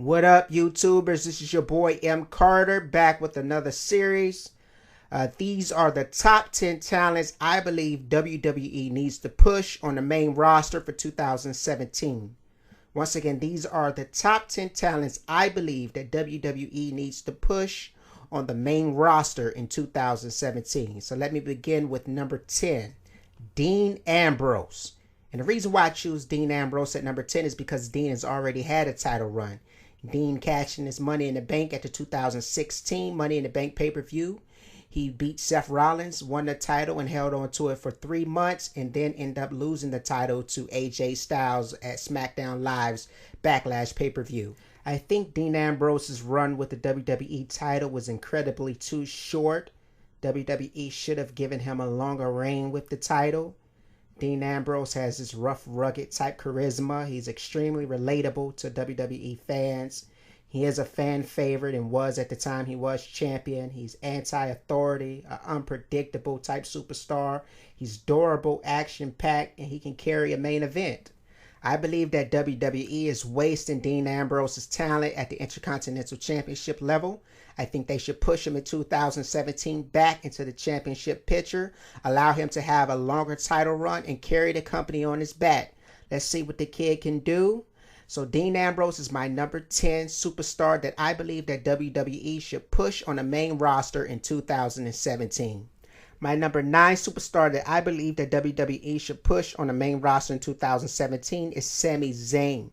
What up, YouTubers? This is your boy M. Carter back with another series. These are the top 10 talents I believe WWE needs to push on the main roster for 2017. Once again, these are the top 10 talents I believe that WWE needs to push on the main roster in 2017. So let me begin with number 10, Dean Ambrose. And the reason why I choose Dean Ambrose at number 10 is because Dean has already had a title run. Dean cashing his Money in the Bank at the 2016 Money in the Bank pay-per-view. He beat Seth Rollins, won the title, and held on to it for 3 months, and then ended up losing the title to AJ Styles at SmackDown Live's Backlash pay-per-view. I think Dean Ambrose's run with the WWE title was incredibly too short. WWE should have given him a longer reign with the title. Dean Ambrose has this rough, rugged type charisma. He's extremely relatable to WWE fans. He is a fan favorite and was at the time he was champion. He's anti-authority, an unpredictable type superstar. He's durable, action-packed, and he can carry a main event. I believe that WWE is wasting Dean Ambrose's talent at the Intercontinental Championship level. I think they should push him in 2017 back into the championship picture, allow him to have a longer title run, and carry the company on his back. Let's see what the kid can do. So Dean Ambrose is my number 10 superstar that I believe that WWE should push on the main roster in 2017. My number 9 superstar that I believe that WWE should push on the main roster in 2017 is Sami Zayn.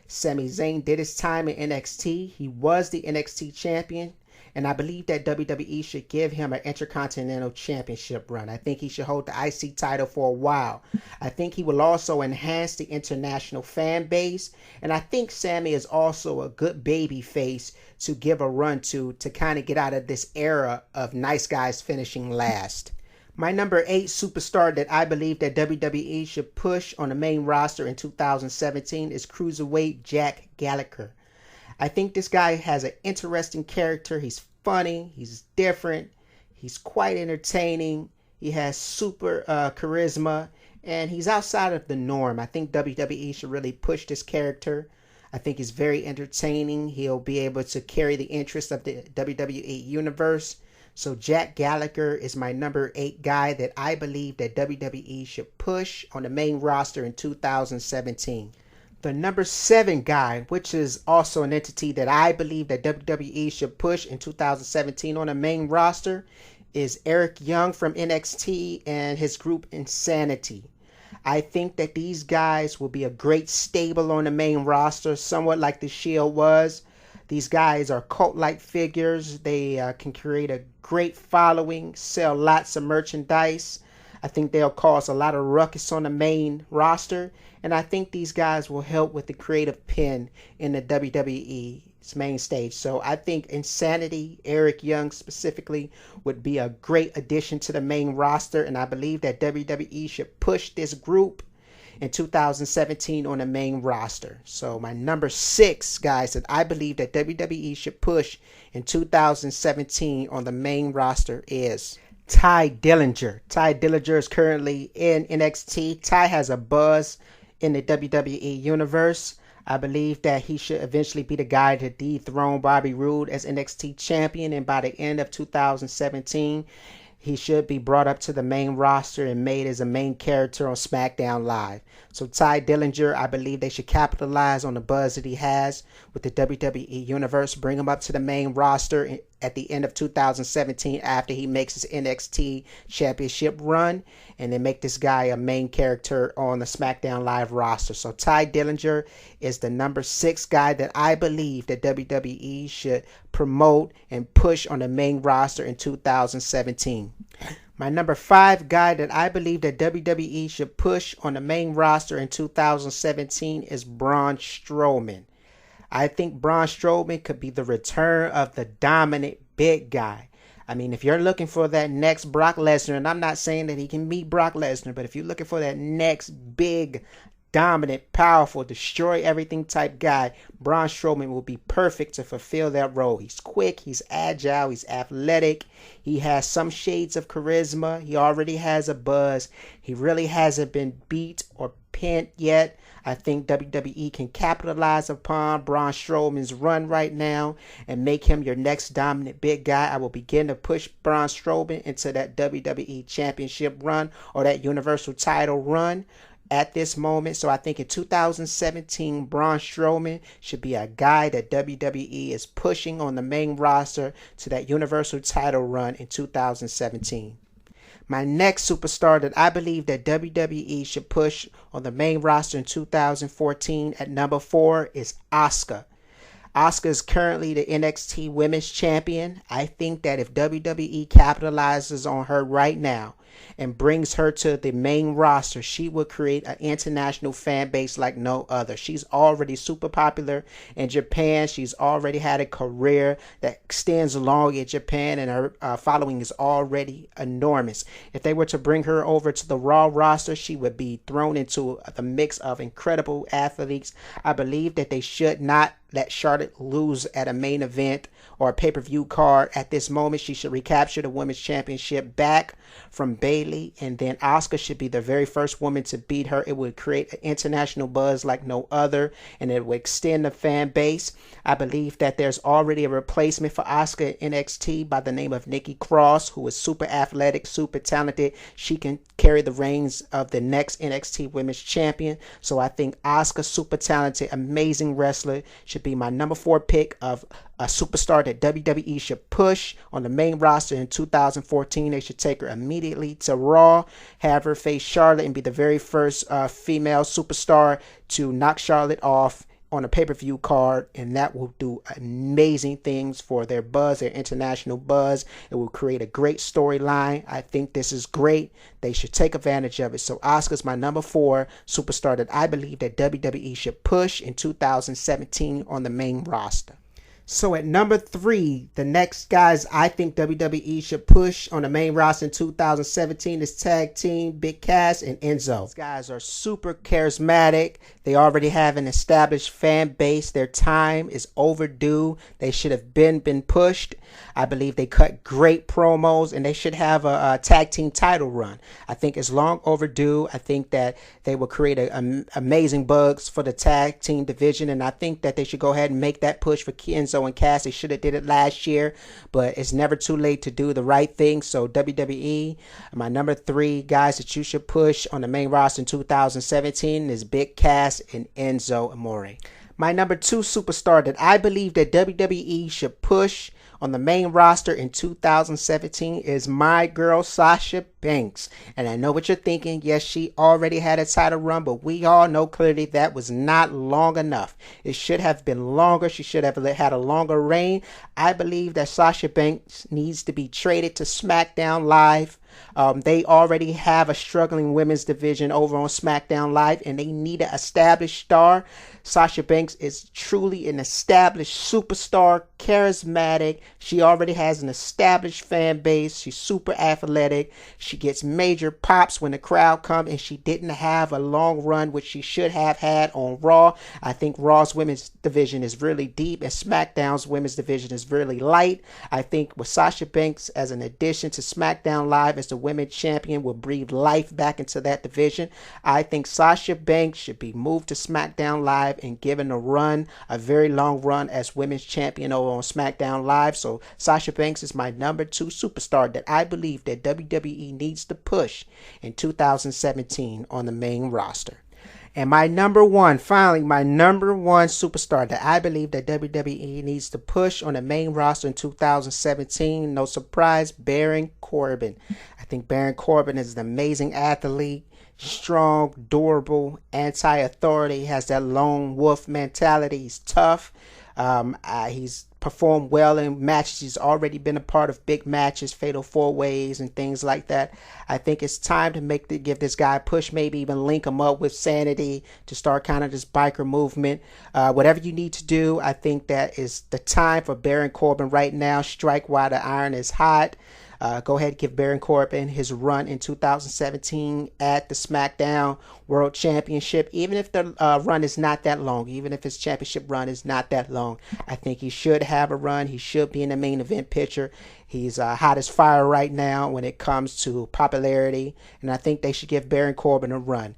Sami Zayn did his time in NXT. He was the NXT champion, and I believe that WWE should give him an Intercontinental Championship run. I think he should hold the IC title for a while. I think he will also enhance the international fan base, and I think Sami is also a good baby face to give a run to kind of get out of this era of nice guys finishing last. My number 8 superstar that I believe that WWE should push on the main roster in 2017 is Cruiserweight Jack Gallagher. I think this guy has an interesting character. He's funny. He's different. He's quite entertaining. He has super charisma, and he's outside of the norm. I think WWE should really push this character. I think he's very entertaining. He'll be able to carry the interest of the WWE universe. So Jack Gallagher is my number 8 guy that I believe that WWE should push on the main roster in 2017. The number 7 guy, which is also an entity that I believe that WWE should push in 2017 on the main roster, is Eric Young from NXT and his group Insanity. I think that these guys will be a great stable on the main roster, somewhat like the Shield was. These guys are cult-like figures. They can create a great following, sell lots of merchandise. I think they'll cause a lot of ruckus on the main roster. And I think these guys will help with the creative pen in the WWE's main stage. So I think Insanity, Eric Young specifically, would be a great addition to the main roster. And I believe that WWE should push this group in 2017 on the main roster. So my number 6 guys that I believe that WWE should push in 2017 on the main roster is Ty Dillinger. Ty Dillinger is currently in NXT. Ty has a buzz in the WWE universe. I believe that he should eventually be the guy to dethrone Bobby Roode as NXT champion, and by the end of 2017 he should be brought up to the main roster and made as a main character on SmackDown Live. So Ty Dillinger, I believe they should capitalize on the buzz that he has with the WWE Universe, bring him up to the main roster at the end of 2017 after he makes his NXT Championship run, and then make this guy a main character on the SmackDown Live roster. So Ty Dillinger is the number 6 guy that I believe that WWE should promote and push on the main roster in 2017. My number 5 guy that I believe that WWE should push on the main roster in 2017 is Braun Strowman. I think Braun Strowman could be the return of the dominant big guy. I mean, if you're looking for that next Brock Lesnar, and I'm not saying that he can meet Brock Lesnar, but if you're looking for that next big, dominant, powerful, destroy everything type guy, Braun Strowman will be perfect to fulfill that role. He's quick, he's agile, he's athletic, he has some shades of charisma, he already has a buzz, he really hasn't been beat or repent yet. I think WWE can capitalize upon Braun Strowman's run right now and make him your next dominant big guy. I will begin to push Braun Strowman into that WWE Championship run or that Universal title run at this moment. So I think in 2017, Braun Strowman should be a guy that WWE is pushing on the main roster to that Universal title run in 2017. My next superstar that I believe that WWE should push on the main roster in 2014 at number 4 is Asuka. Asuka is currently the NXT Women's Champion. I think that if WWE capitalizes on her right now and brings her to the main roster, she will create an international fan base like no other. She's already super popular in Japan. She's already had a career that extends long in Japan, and her following is already enormous. If they were to bring her over to the Raw roster, she would be thrown into the mix of incredible athletes. I believe that they should not let Charlotte lose at a main event or a pay-per-view card at this moment. She should recapture the Women's Championship back from Bayley, and then Asuka should be the very first woman to beat her. It would create an international buzz like no other, and it would extend the fan base. I believe that there's already a replacement for Asuka in NXT by the name of Nikki Cross, who is super athletic, super talented. She can carry the reins of the next NXT Women's Champion. So I think Asuka, super talented, amazing wrestler, should be my number 4 pick of a superstar that WWE should push on the main roster in 2014. They should take her immediately to Raw, have her face Charlotte, and be the very first female superstar to knock Charlotte off on a pay-per-view card, and that will do amazing things for their buzz, their international buzz. It will create a great storyline. I think this is great. They should take advantage of it. So Asuka's my number 4 superstar that I believe that WWE should push in 2017 on the main roster. So at number 3, the next guys I think WWE should push on the main roster in 2017 is Tag Team Big Cass and Enzo. These guys are super charismatic. They already have an established fan base. Their time is overdue. They should have been pushed. I believe they cut great promos, and they should have a tag team title run. I think it's long overdue. I think that they will create amazing bugs for the tag team division, and I think that they should go ahead and make that push for Enzo and Cass. They should have did it last year, but it's never too late to do the right thing. So WWE, my number 3 guys that you should push on the main roster in 2017 is Big Cass and Enzo Amore. My number 2 superstar that I believe that WWE should push on the main roster in 2017 is my girl Sasha Banks. And I know what you're thinking. Yes, she already had a title run, but we all know clearly that was not long enough. It should have been longer. She should have had a longer reign. I believe that Sasha Banks needs to be traded to SmackDown Live. They already have a struggling women's division over on SmackDown Live, and they need an established star. Sasha Banks is truly an established superstar, charismatic. She already has an established fan base. She's super athletic. She gets major pops when the crowd comes, and she didn't have a long run, which she should have had on Raw. I think Raw's women's division is really deep, and SmackDown's women's division is really light. I think with Sasha Banks as an addition to SmackDown Live as the women's champion will breathe life back into that division. I think Sasha Banks should be moved to SmackDown Live and given a run, a very long run as women's champion over on SmackDown Live. So Sasha Banks is my number 2 superstar that I believe that WWE needs to push in 2017 on the main roster. And my number 1, finally, my number 1 superstar that I believe that WWE needs to push on the main roster in 2017, no surprise, Baron Corbin. I think Baron Corbin is an amazing athlete, strong, durable, anti-authority, has that lone wolf mentality. He's tough. He's performed well in matches. He's already been a part of big matches, fatal 4-ways and things like that. I think it's time to give this guy a push, maybe even link him up with Sanity to start kind of this biker movement. Whatever you need to do, I think that is the time for Baron Corbin right now. Strike while the iron is hot. Go ahead and give Baron Corbin his run in 2017 at the SmackDown World Championship. Even if the run is not that long, even if his championship run is not that long, I think he should have a run. He should be in the main event picture. He's hot as fire right now when it comes to popularity, and I think they should give Baron Corbin a run.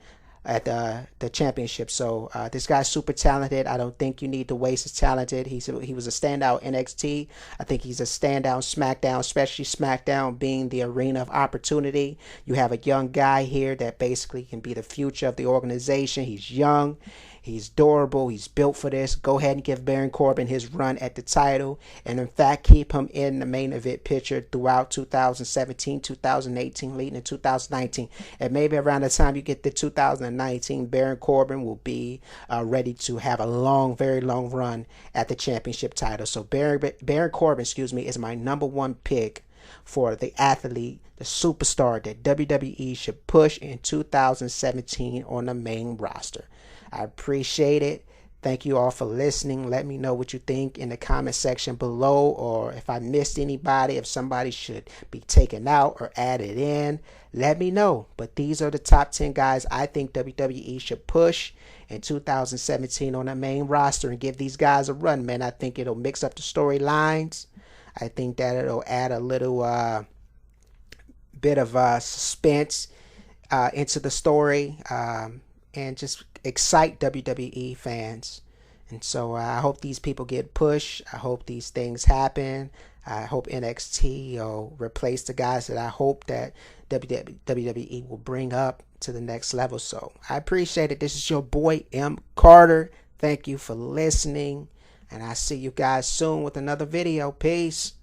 at the championship. So this guy's super talented. I don't think you need to waste his talented. He was a standout NXT. I think he's a standout SmackDown, especially SmackDown being the arena of opportunity. You have a young guy here that basically can be the future of the organization. He's young. He's durable. He's built for this. Go ahead and give Baron Corbin his run at the title. And in fact, keep him in the main event picture throughout 2017, 2018, leading to 2019. And maybe around the time you get to 2019, Baron Corbin will be ready to have a long, very long run at the championship title. So Baron Corbin, is my #1 pick for the athlete, the superstar that WWE should push in 2017 on the main roster. I appreciate it. Thank you all for listening. Let me know what you think in the comment section below, or if I missed anybody, if somebody should be taken out or added in, let me know. But these are the top 10 guys I think WWE should push in 2017 on the main roster and give these guys a run, man. I think it'll mix up the storylines. I think that it'll add a little bit of suspense into the story, and just excite WWE fans. And so I hope these people get pushed. I hope these things happen. I hope NXT will replace the guys that I hope that WWE will bring up to the next level. So I appreciate it. This is your boy M. Carter. Thank you for listening, and I'll see you guys soon with another video. Peace.